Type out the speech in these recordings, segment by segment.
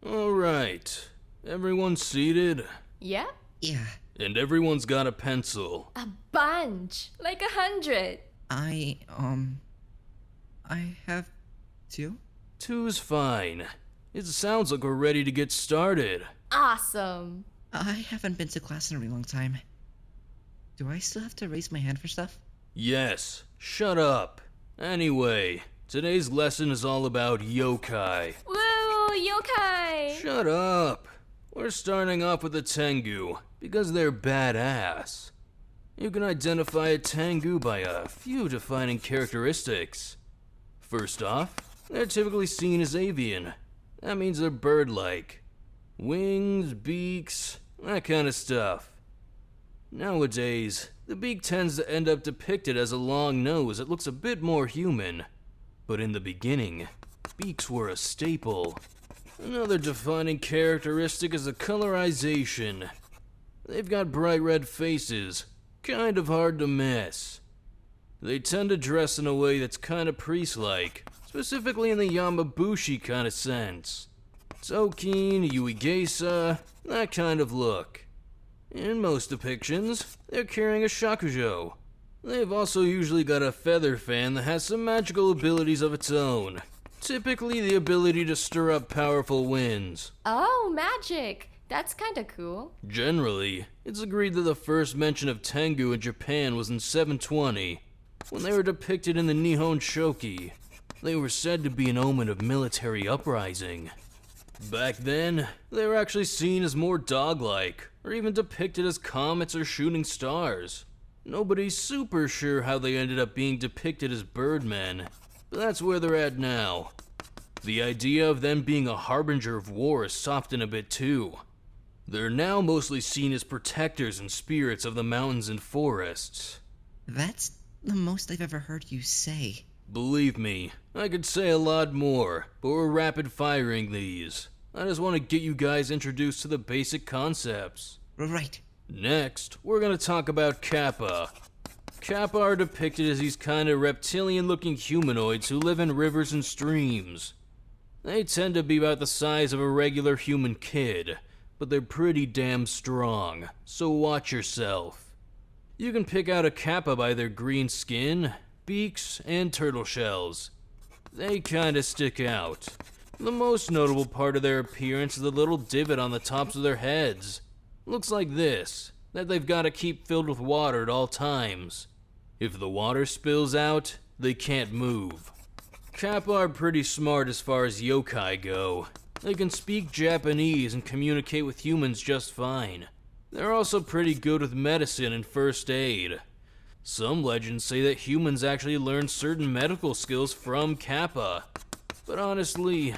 Alright. Everyone seated? Yeah? Yeah, And everyone's got a pencil. A bunch! Like 100! I have two? Two's fine. It sounds like we're ready to get started. Awesome! I haven't been to class in a really long time. Do I still have to raise my hand for stuff? Yes, shut up. Anyway, today's lesson is all about yokai. Woo! Yokai! Shut up. We're starting off with the Tengu, because they're badass. You can identify a Tengu by a few defining characteristics. First off, they're typically seen as avian. That means they're bird-like. Wings, beaks, that kind of stuff. Nowadays, the beak tends to end up depicted as a long nose that looks a bit more human. But in the beginning, beaks were a staple. Another defining characteristic is the colorization. They've got bright red faces, kind of hard to miss. They tend to dress in a way that's kind of priest-like, specifically in the Yamabushi kind of sense. Tokin, Yuigeisa, that kind of look. In most depictions, they're carrying a shakujo. They've also usually got a feather fan that has some magical abilities of its own. Typically the ability to stir up powerful winds. Oh, magic! That's kinda cool. Generally, it's agreed that the first mention of Tengu in Japan was in 720, when they were depicted in the Nihon Shoki. They were said to be an omen of military uprising. Back then, they were actually seen as more dog-like, or even depicted as comets or shooting stars. Nobody's super sure how they ended up being depicted as birdmen, but that's where they're at now. The idea of them being a harbinger of war has softened a bit too. They're now mostly seen as protectors and spirits of the mountains and forests. That's the most I've ever heard you say. Believe me, I could say a lot more, but we're rapid firing these. I just want to get you guys introduced to the basic concepts. Right. Next, we're gonna talk about Kappa. Kappa are depicted as these kind of reptilian-looking humanoids who live in rivers and streams. They tend to be about the size of a regular human kid, but they're pretty damn strong, so watch yourself. You can pick out a Kappa by their green skin, beaks, and turtle shells. They kinda stick out. The most notable part of their appearance is the little divot on the tops of their heads. Looks like this, that they've gotta keep filled with water at all times. If the water spills out, they can't move. Kappa are pretty smart as far as yokai go. They can speak Japanese and communicate with humans just fine. They're also pretty good with medicine and first aid. Some legends say that humans actually learn certain medical skills from Kappa. But honestly,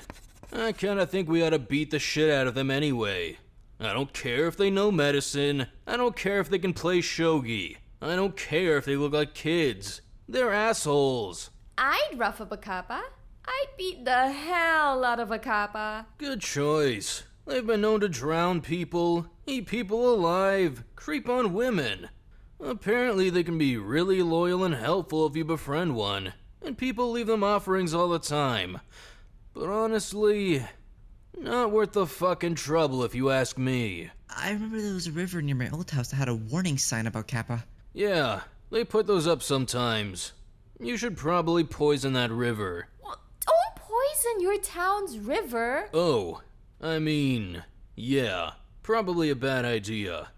I kinda think we ought to beat the shit out of them anyway. I don't care if they know medicine. I don't care if they can play shogi. I don't care if they look like kids. They're assholes. I'd rough up a kappa. I'd beat the hell out of a kappa. Good choice. They've been known to drown people, eat people alive, creep on women. Apparently they can be really loyal and helpful if you befriend one, and people leave them offerings all the time. But honestly, not worth the fucking trouble if you ask me. I remember there was a river near my old house that had a warning sign about Kappa. Yeah, they put those up sometimes. You should probably poison that river. Well, don't poison your town's river. Oh, I mean, yeah, probably a bad idea.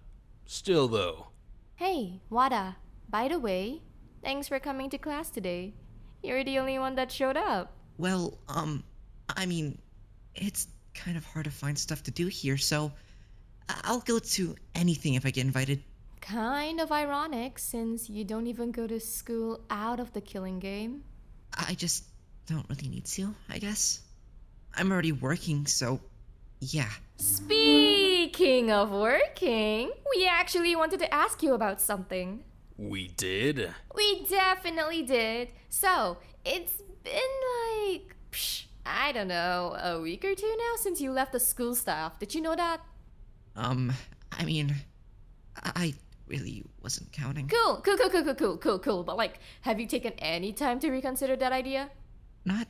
Still though. Hey, Wada. By the way, thanks for coming to class today. You're the only one that showed up. Well, I mean, it's kind of hard to find stuff to do here, so I'll go to anything if I get invited. Kind of ironic, since you don't even go to school out of the killing game. I just don't really need to, I guess. I'm already working, so yeah. Speaking of working, we actually wanted to ask you about something. We did? We definitely did. So, it's been like, I don't know, a week or two now since you left the school stuff. Did you know that? I mean, I really wasn't counting. Cool. But like, have you taken any time to reconsider that idea? Not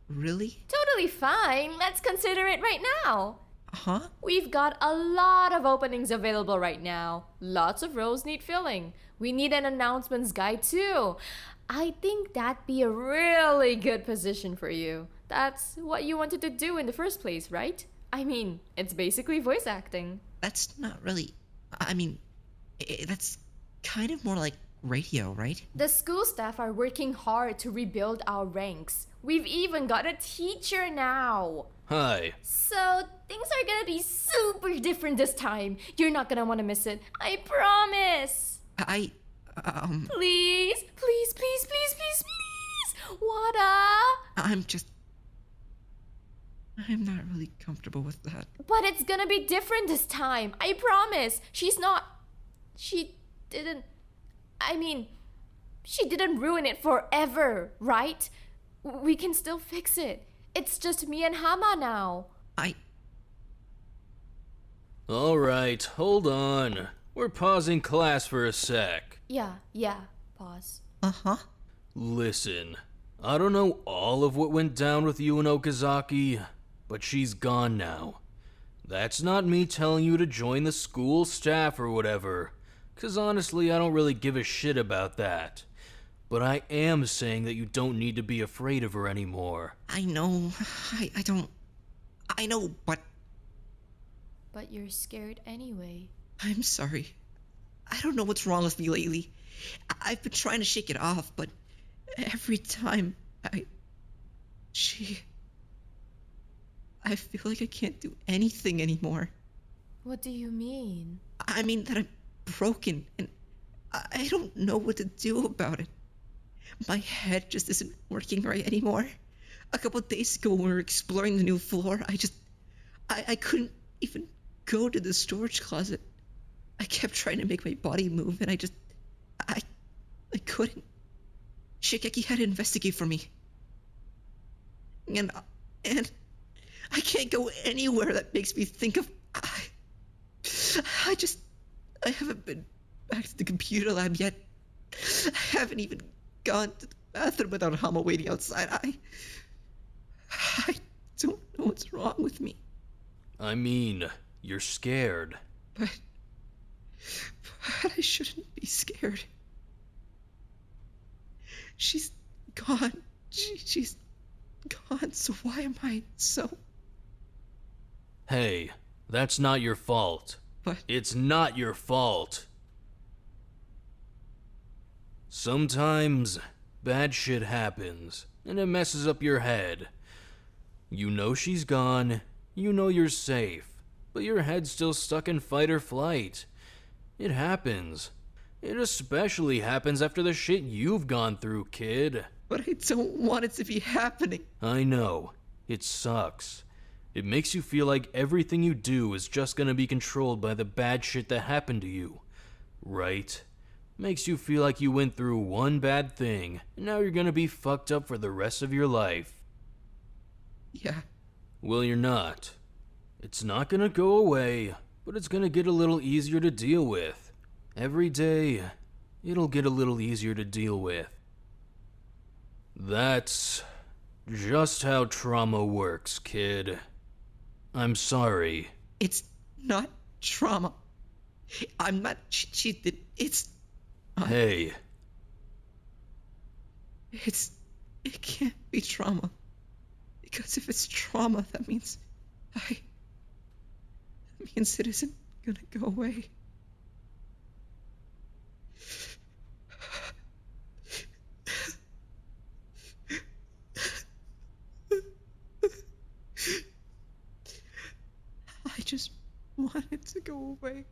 Really? Totally fine. Let's consider it right now. Huh? We've got a lot of openings available right now. Lots of roles need filling. We need an announcements guy too. I think that'd be a really good position for you. That's what you wanted to do in the first place, right? I mean, it's basically voice acting. That's not really... I mean, that's kind of more like radio, right? The school staff are working hard to rebuild our ranks. We've even got a teacher now. Hi. So, things are gonna be super different this time. You're not gonna wanna miss it. I promise. Please, please, please, please, please, please. Wada. I'm not really comfortable with that. But it's gonna be different this time. I promise. She didn't ruin it forever, right? We can still fix it. It's just me and Hama now. Alright, hold on. We're pausing class for a sec. Yeah, pause. Uh-huh. Listen, I don't know all of what went down with you and Okazaki, but she's gone now. That's not me telling you to join the school staff or whatever, 'cause honestly I don't really give a shit about that. But I am saying that you don't need to be afraid of her anymore. I know. I know, but But you're scared anyway. I'm sorry. I don't know what's wrong with me lately. I've been trying to shake it off, but every time I feel like I can't do anything anymore. What do you mean? I mean that I'm broken, and I don't know what to do about it. My head just isn't working right anymore. A couple of days ago when we were exploring the new floor, I couldn't even go to the storage closet. I kept trying to make my body move, and I couldn't. Shigeki had to investigate for me. And I can't go anywhere that makes me think of... I haven't been back to the computer lab yet. I haven't even gone to the bathroom without Hama waiting outside. I don't know what's wrong with me. I mean, you're scared. But I shouldn't be scared. She's gone. She's gone, so why am I so... Hey, that's not your fault. But... It's not your fault. Sometimes, bad shit happens, and it messes up your head. You know she's gone, you know you're safe, but your head's still stuck in fight or flight. It happens. It especially happens after the shit you've gone through, kid. But I don't want it to be happening. I know. It sucks. It makes you feel like everything you do is just gonna be controlled by the bad shit that happened to you, right? Makes you feel like you went through one bad thing, and now you're gonna be fucked up for the rest of your life. Yeah. Well, you're not. It's not gonna go away, but it's gonna get a little easier to deal with. Every day, it'll get a little easier to deal with. That's just how trauma works, kid. I'm sorry. It's not trauma. I'm not cheated. It's... Hey. It can't be trauma. Because if it's trauma, that means it isn't gonna go away. I just want it to go away.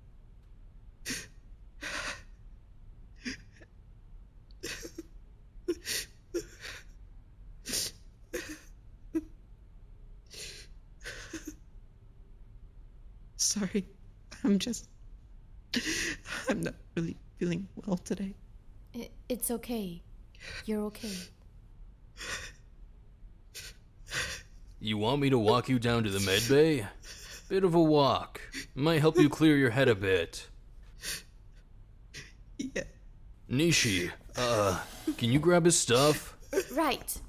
Sorry, I'm not really feeling well today. It's okay. You're okay. You want me to walk you down to the med bay? Bit of a walk. Might help you clear your head a bit. Yeah. Nishi, can you grab his stuff? Right.